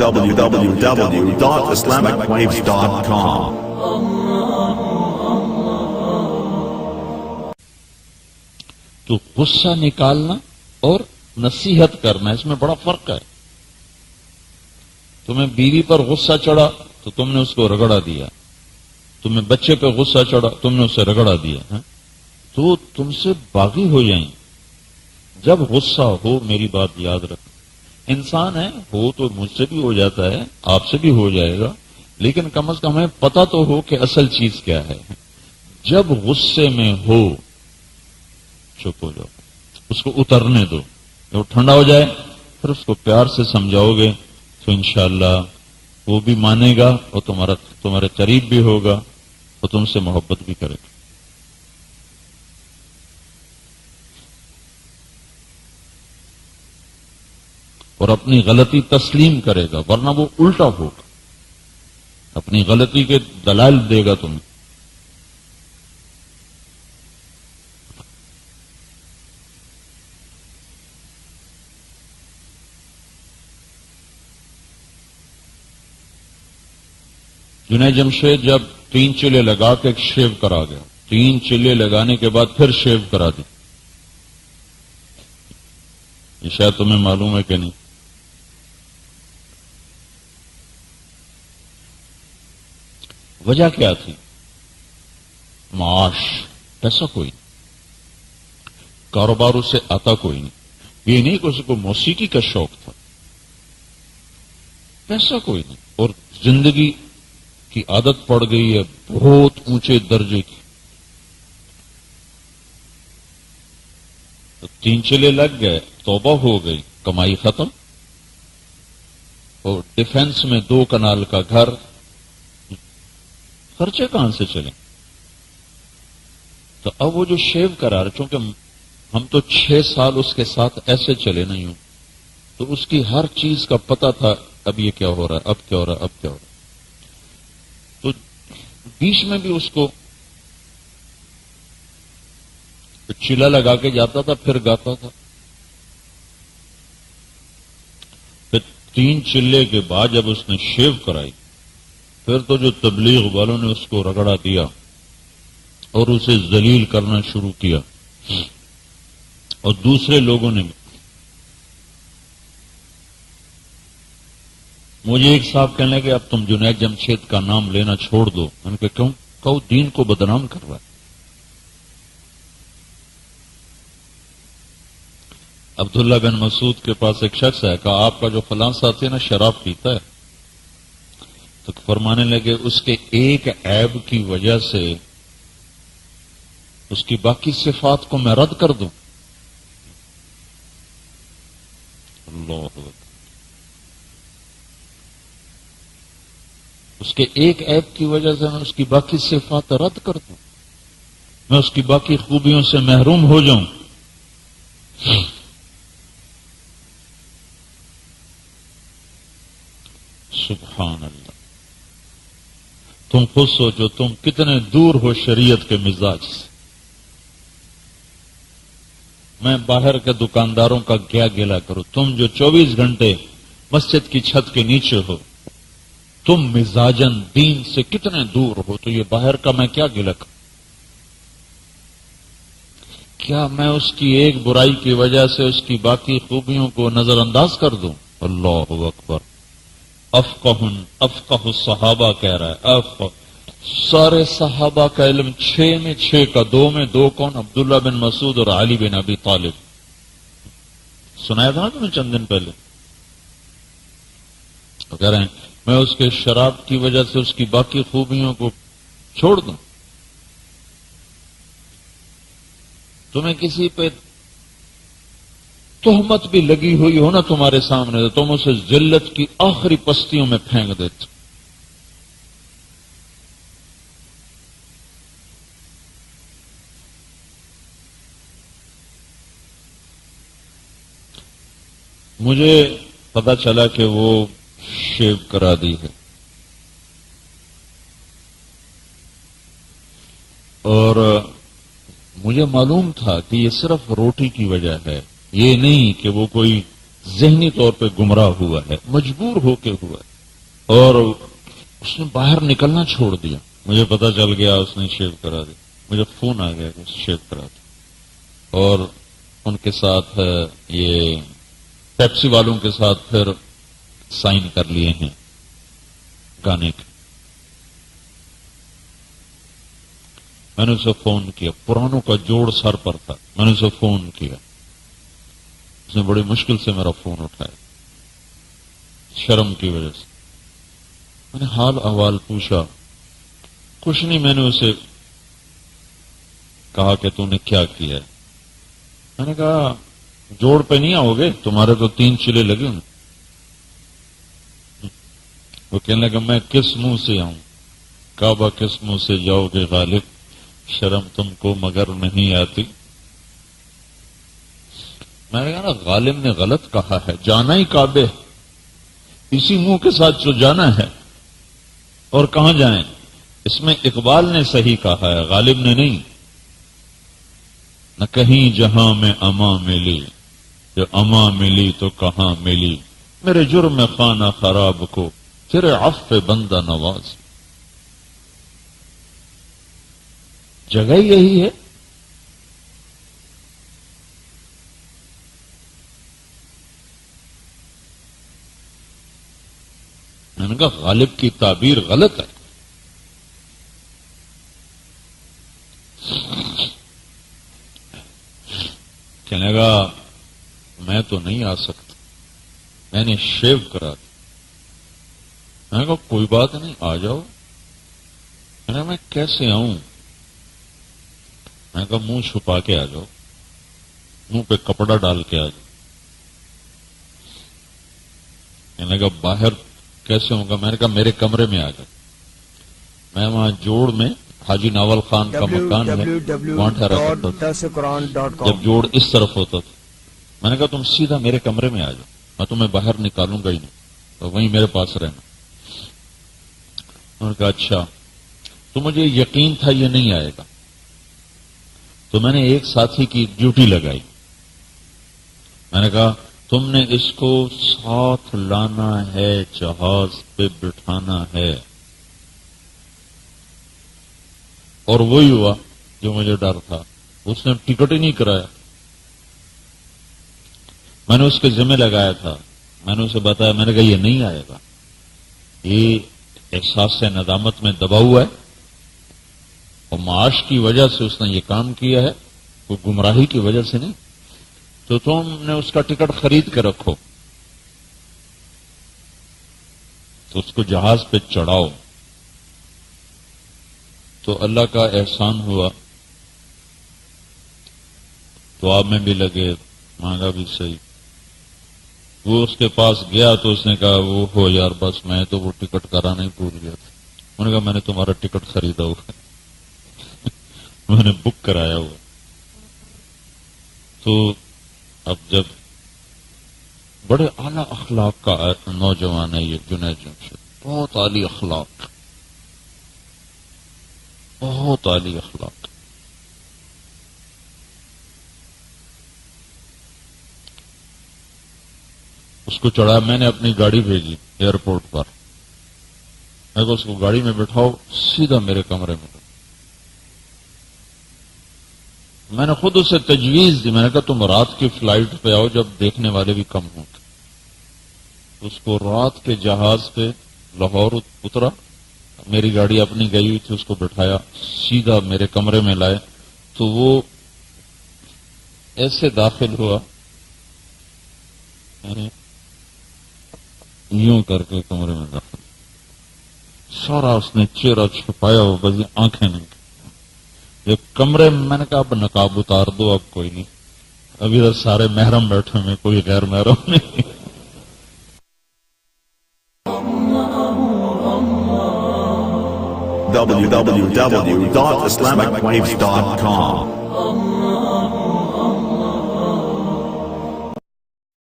www.islamicwaves.com. تو غصہ نکالنا اور نصیحت کرنا، اس میں بڑا فرق ہے۔ تمہیں بیوی پر غصہ چڑھا تو تم نے اس کو رگڑا دیا، تمہیں بچے پہ غصہ چڑھا تم نے اسے رگڑا دیا، تو تم سے باغی ہو جائیں۔ جب غصہ ہو، میری بات یاد رکھ، انسان ہے ہو تو مجھ سے بھی ہو جاتا ہے، آپ سے بھی ہو جائے گا، لیکن کم از کم ہمیں پتہ تو ہو کہ اصل چیز کیا ہے۔ جب غصے میں ہو چپ ہو جاؤ، اس کو اترنے دو، جب ٹھنڈا ہو جائے پھر اس کو پیار سے سمجھاؤ گے تو انشاءاللہ وہ بھی مانے گا اور تمہارے قریب بھی ہوگا اور تم سے محبت بھی کرے گا۔ اور اپنی غلطی تسلیم کرے گا، ورنہ وہ الٹا ہوگا، اپنی غلطی کے دلائل دے گا تمہیں۔ جنید جمشید جب 3 چلے لگا کے شیو کرا گیا، 3 چلے لگانے کے بعد پھر شیو کرا دی، یہ شاید تمہیں معلوم ہے کہ نہیں؟ وجہ کیا تھی؟ معاش، پیسہ کوئی نہیں، کاروبار اسے آتا کوئی نہیں، یہ نہیں کہ اس کو موسیقی کا شوق تھا، پیسہ کوئی نہیں، اور زندگی کی عادت پڑ گئی ہے بہت اونچے درجے کی۔ تو 3 چلے لگ گئے، توبہ ہو گئی، کمائی ختم، اور ڈیفنس میں 2 کنال کا گھر، خرچے کہاں سے چلیں؟ تو اب وہ جو شیو کرا رہے، چونکہ ہم تو 6 سال اس کے ساتھ ایسے چلے نہیں ہوں، تو اس کی ہر چیز کا پتہ تھا، اب یہ کیا ہو رہا ہے، اب کیا ہو رہا ہے، اب کیا ہو رہا ہے۔ تو بیچ میں بھی اس کو چیلا لگا کے جاتا تھا، پھر گاتا تھا۔ پھر 3 چلے کے بعد جب اس نے شیو کرائی، پھر تو جو تبلیغ والوں نے اس کو رگڑا دیا اور اسے ذلیل کرنا شروع کیا، اور دوسرے لوگوں نے بھی۔ مجھے ایک صاحب کہنے لگے اب تم جنید جمشید کا نام لینا چھوڑ دو، میں نے کہا کیوں؟ کہو دین کو بدنام کر رہا ہے۔ عبداللہ بن مسعود کے پاس ایک شخص ہے، کہا آپ کا جو فلاں ساتھی ہے نا شراب پیتا ہے، تو فرمانے لگے اس کے ایک عیب کی وجہ سے اس کی باقی صفات کو میں رد کر دوں؟ اللہ اکبر، اس کے ایک عیب کی وجہ سے میں اس کی باقی صفات رد کر دوں، میں اس کی باقی خوبیوں سے محروم ہو جاؤں؟ سبحان اللہ، تم خود سوچو تم کتنے دور ہو شریعت کے مزاج سے۔ میں باہر کے دکانداروں کا کیا گلہ کروں، تم جو 24 گھنٹے مسجد کی چھت کے نیچے ہو، تم مزاجن دین سے کتنے دور ہو، تو یہ باہر کا میں کیا گلہ کروں؟ کیا میں اس کی ایک برائی کی وجہ سے اس کی باقی خوبیوں کو نظر انداز کر دوں؟ اللہ اکبر، افقہ الصحابہ کہہ رہا ہے، افقہ سارے صحابہ کا علم 6 میں 6 کا 2 میں 2 کون؟ عبداللہ بن مسعود اور علی بن ابی طالب۔ سنایا تھا نا تم نے چند دن پہلے، تو کہہ رہے ہیں میں اس کے شراب کی وجہ سے اس کی باقی خوبیوں کو چھوڑ دوں؟ تمہیں کسی پہ تہمت بھی لگی ہوئی ہو نا تمہارے سامنے، تو تم اسے ذلت کی آخری پستیوں میں پھینک دیتے۔ مجھے پتا چلا کہ وہ شیو کرا دی ہے، اور مجھے معلوم تھا کہ یہ صرف روٹی کی وجہ ہے، یہ نہیں کہ وہ کوئی ذہنی طور پہ گمراہ ہوا ہے، مجبور ہو کے ہوا ہے، اور اس نے باہر نکلنا چھوڑ دیا. مجھے پتا چل گیا اس نے شیو کرا دی. مجھے فون آ گیا کہ شیو کرا دی، اور ان کے ساتھ یہ پیپسی والوں کے ساتھ پھر سائن کر لیے ہیں گانے کے. میں نے اسے فون کیا، پرانوں کا جوڑ سر پر تھا. میں نے اسے فون کیا، اس نے بڑی مشکل سے میرا فون اٹھایا، شرم کی وجہ سے. میں نے حال احوال پوچھا، کچھ نہیں. میں نے اسے کہا کہ تو نے کیا کیا ہے؟ میں نے کہا جوڑ پہ نہیں آؤ گے، تمہارے تو 3 چلے لگے ہوئے. وہ کہنے لگا میں کس منہ سے آؤں؟ کعبہ کس منہ سے جاؤ گے غالب، شرم تم کو مگر نہیں آتی. میں نے کہا نا غالب نے غلط کہا ہے، جانا ہی کعبے، اسی منہ کے ساتھ جو جانا ہے. اور کہاں جائیں؟ اس میں اقبال نے صحیح کہا ہے، غالب نے نہیں. نہ کہیں جہاں میں اما ملی، جو اما ملی تو کہاں ملی، میرے جرم خانہ خراب کو تیرے عفو بندہ نواز. جگہ یہی ہے. میں نے کہا غالب کی تعبیر غلط ہے. کہنے لگا میں تو نہیں آ سکتا، میں نے شیو کرا دیا. میں نے کہا کوئی بات نہیں، آ جاؤ. میں نے کہا میں کیسے آؤں؟ میں نے کہا منہ چھپا کے آ جاؤ، منہ پہ کپڑا ڈال کے آ جاؤ. میں نے کہا باہر کیسے ہوں گا؟ میں نے کہا میرے کمرے میں آ جاؤ. میں وہاں جوڑ میں حاجی ناول خان کا مکان ہے، وہاں ٹھہرا کرتا تھا جب جوڑ اس طرف ہوتا تھا. میں نے کہا تم سیدھا میرے کمرے میں آ جاؤ، میں تمہیں باہر نکالوں گا ہی نہیں، تو وہیں میرے پاس رہنا. انہوں نے کہا اچھا. تو مجھے یقین تھا یہ نہیں آئے گا، تو میں نے ایک ساتھی کی ڈیوٹی لگائی. میں نے کہا تم نے اس کو ساتھ لانا ہے، جہاز پہ بٹھانا ہے. اور وہی ہوا جو مجھے ڈر تھا. اس نے ٹکٹ ہی نہیں کرایا. میں نے اس کے ذمہ لگایا تھا، میں نے اسے بتایا، میں نے کہا یہ نہیں آئے گا، یہ احساس سے ندامت میں دبا ہوا ہے، اور معاش کی وجہ سے اس نے یہ کام کیا ہے، کوئی گمراہی کی وجہ سے نہیں. تو تم نے اس کا ٹکٹ خرید کے رکھو، تو اس کو جہاز پہ چڑھاؤ. تو اللہ کا احسان ہوا، تو آپ میں بھی لگے، مانگا بھی صحیح. وہ اس کے پاس گیا تو اس نے کہا وہ ہو یار بس میں تو وہ ٹکٹ کرانا ہی بھول گیا تھا. انہوں نے کہا میں نے تمہارا ٹکٹ خریدا ہوا میں نے بک کرایا ہوا. تو اب جب بڑے اعلی اخلاق کا نوجوان ہے یہ جنید جمشید، بہت اعلی اخلاق، بہت اعلی اخلاق. اس کو چڑھا، میں نے اپنی گاڑی بھیجی ایئرپورٹ پر. میں کو اس کو گاڑی میں بٹھاؤ، سیدھا میرے کمرے میں. میں نے خود اسے تجویز دی، میں نے کہا تم رات کی فلائٹ پہ آؤ جب دیکھنے والے بھی کم ہوں. اس کو رات کے جہاز پہ لاہور اترا، میری گاڑی اپنی گئی ہوئی تھی، اس کو بٹھایا، سیدھا میرے کمرے میں لائے. تو وہ ایسے داخل ہوا، یوں کر کے کمرے میں داخل، سارا اس نے چہرہ چھپایا ہوا، بس آنکھیں نہیں. یہ کمرے میں نے کہا اب نقاب اتار دو، اب کوئی نہیں، ابھی تو سارے محرم بیٹھے میں، کوئی غیر محرم نہیں. www.islamicwaves.com